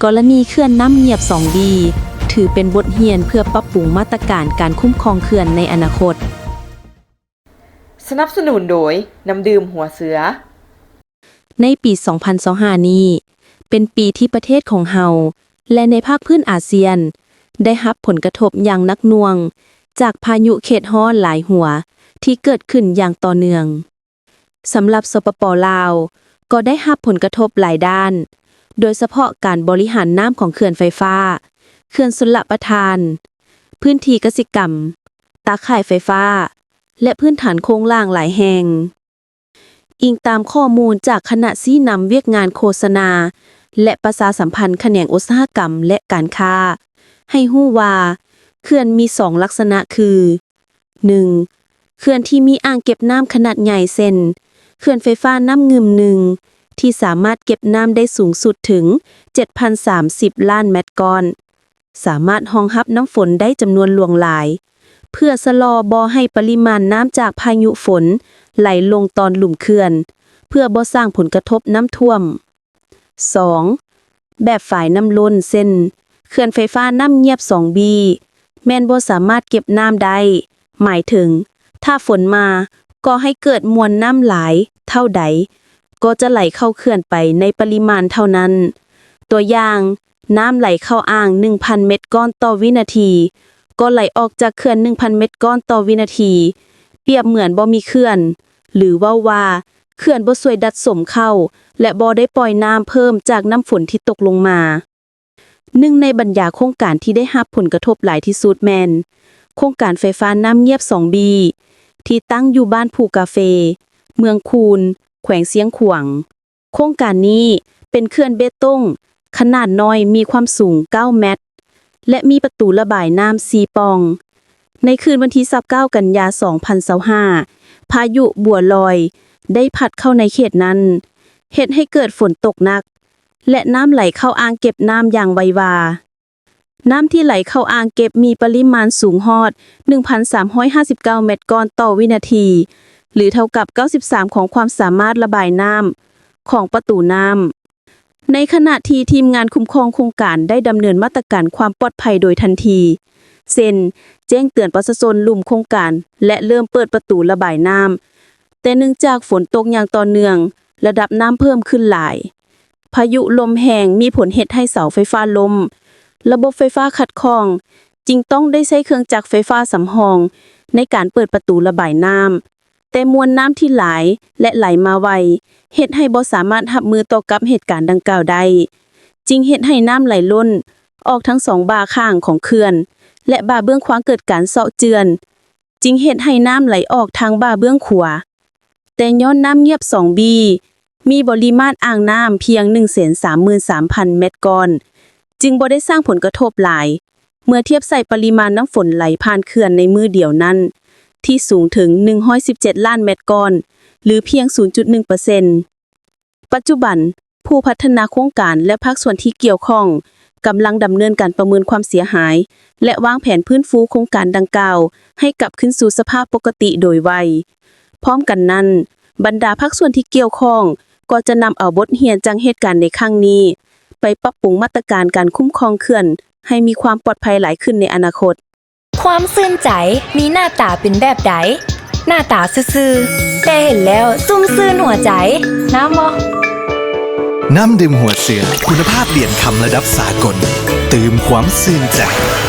กรณีเขื่อนน้ำเงียบ2ดีถือเป็นบทเรียนเพื่อปรับปรุงมาตรการการคุ้มครองเขื่อนในอนาคตสนับสนุนโดยน้ำดื่มหัวเสือในปี2025นี้เป็นปีที่ประเทศของเฮาและในภาคพื้นอาเซียนได้รับผลกระทบอย่างหนักหน่วงจากพายุเขตร้อนหลายหัวที่เกิดขึ้นอย่างต่อเนื่องสำหรับสปป.ลาวก็ได้รับผลกระทบหลายด้านโดยเฉพาะการบริหารน้ำของเขื่อนไฟฟ้าเขื่อนชลประทานพื้นที่กสิกรรมตาข่ายไฟฟ้าและพื้นฐานโครงล่างหลายแห่งอิงตามข้อมูลจากคณะชี้นำเวียกงานโฆษณาและประชาสัมพันธ์แขนงอุตสาหกรรมและการค้าให้ฮู้ว่าเขื่อนมี2ลักษณะคือ 1. เขื่อนที่มีอ่างเก็บน้ำขนาดใหญ่เช่นเขื่อนไฟฟ้าน้ำงึมหนึ่งที่สามารถเก็บน้ำได้สูงสุดถึง 7,030 ล้านเมตรก้อนสามารถรองรับน้ำฝนได้จำนวนหลวงหลายเพื่อชะลอบ่ให้ปริมาณน้ำจากพายุฝนไหลลงตอนหลุมเขื่อนเพื่อบ่สร้างผลกระทบน้ำท่วม 2. แบบฝายน้ำล้นเช่นเขื่อนไฟฟ้าน้ำเงียบ 2B แม่นบ่สามารถเก็บน้ำได้หมายถึงถ้าฝนมาก็ให้เกิดมวลน้ำหลายเท่าใดก็จะไหลเข้าเขื่อนไปในปริมาณเท่านั้นตัวอย่างน้ำไหลเข้าอ่าง 1,000 เมตรก้อนต่อวินาทีก็ไหลออกจากเขื่อน 1,000 เมตรก้อนต่อวินาทีเปรียบเหมือนบ่มีเขื่อนหรือว่าเขื่อนบ่ช่วยดัดสมเข้าและบ่ได้ปล่อยน้ำเพิ่มจากน้ำฝนที่ตกลงมาหนึ่งในบรรดาโครงการที่ได้รับผลกระทบหลายที่สุดแม่นโครงการไฟฟ้าน้ำเงียบ 2B ที่ตั้งอยู่บ้านภูกาเฟเมืองคูนแขวงเสียงขวางโครงการนี้เป็นเขื่อนเบตงขนาดน้อยมีความสูง9 เมตรและมีประตูระบายน้ำ4ปล่องในคืนวันที่29 กันยายน 2025พายุบัวลอยได้พัดเข้าในเขตนั้นเฮ็ดให้เกิดฝนตกหนักและน้ำไหลเข้าอ่างเก็บน้ำอย่างไววาน้ำที่ไหลเข้าอ่างเก็บมีปริมาณสูงฮอด 1,359 เมตรก้อนต่อวินาทีหรือเท่ากับ 93 ของความสามารถระบายน้ำของประตูน้ำในขณะที่ทีมงานคุ้มครองโครงการได้ดำเนินมาตรการความปลอดภัยโดยทันทีเช่นแจ้งเตือนประชาชนลุ่มโครงการและเริ่มเปิดประตูระบายน้ำแต่เนื่องจากฝนตกอย่างต่อเนื่องระดับน้ำเพิ่มขึ้นหลายพายุลมแรงมีผลเฮ็ดให้เสาไฟฟ้าล้มระบบไฟฟ้าขัดข้องจึงต้องได้ใช้เครื่องจักรไฟฟ้าสำรองในการเปิดประตูระบายน้ำแต่มวลน้ำที่หลายและไหลมาไวเฮ็ดให้บ่สามารถรับมือต่อกับเหตุการณ์ดังกล่าวได้จึงเฮ็ดให้น้ำไหลล้นออกทั้ง2บ่าข้างของเขื่อนและบ่าเบื้องขวาเกิดการเซาะเจือนจึงเฮ็ดให้น้ำไหลออกทางบ่าเบื้องขวาแต่ย้อนน้ำเงียบ 2B มีปริมาณอ่างน้ำเพียง 133,000 เมตรก้อนจึงบ่ได้สร้างผลกระทบหลายเมื่อเทียบใส่ปริมาณน้ำฝนไหลผ่านเขื่อนในมือเดียวนั้นที่สูงถึง117ล้านเมตรก้อนหรือเพียง 0.1% ปัจจุบันผู้พัฒนาโครงการและภาคส่วนที่เกี่ยวข้องกำลังดำเนินการประเมินความเสียหายและวางแผนพื้นฟูโครงการดังกล่าวให้กลับคืนสู่สภาพปกติโดยไวพร้อมกันนั้นบรรดาภาคส่วนที่เกี่ยวข้องก็จะนำเอาบทเรียนจากเหตุการณ์ในครั้งนี้ไปปรับปรุงมาตรการการคุ้มครองเขื่อนให้มีความปลอดภัยหลายขึ้นในอนาคตความซื่นใจมีหน้าตาเป็นแบบใดหน้าตาซื่อๆแต่เห็นแล้วซุ่มซื่นหัวใจน้ำบ่น้ำดื่มหัวเสือคุณภาพเดียนคำระดับสากลตื่มความซื่นใจ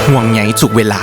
ห่วงใยทุกเวลา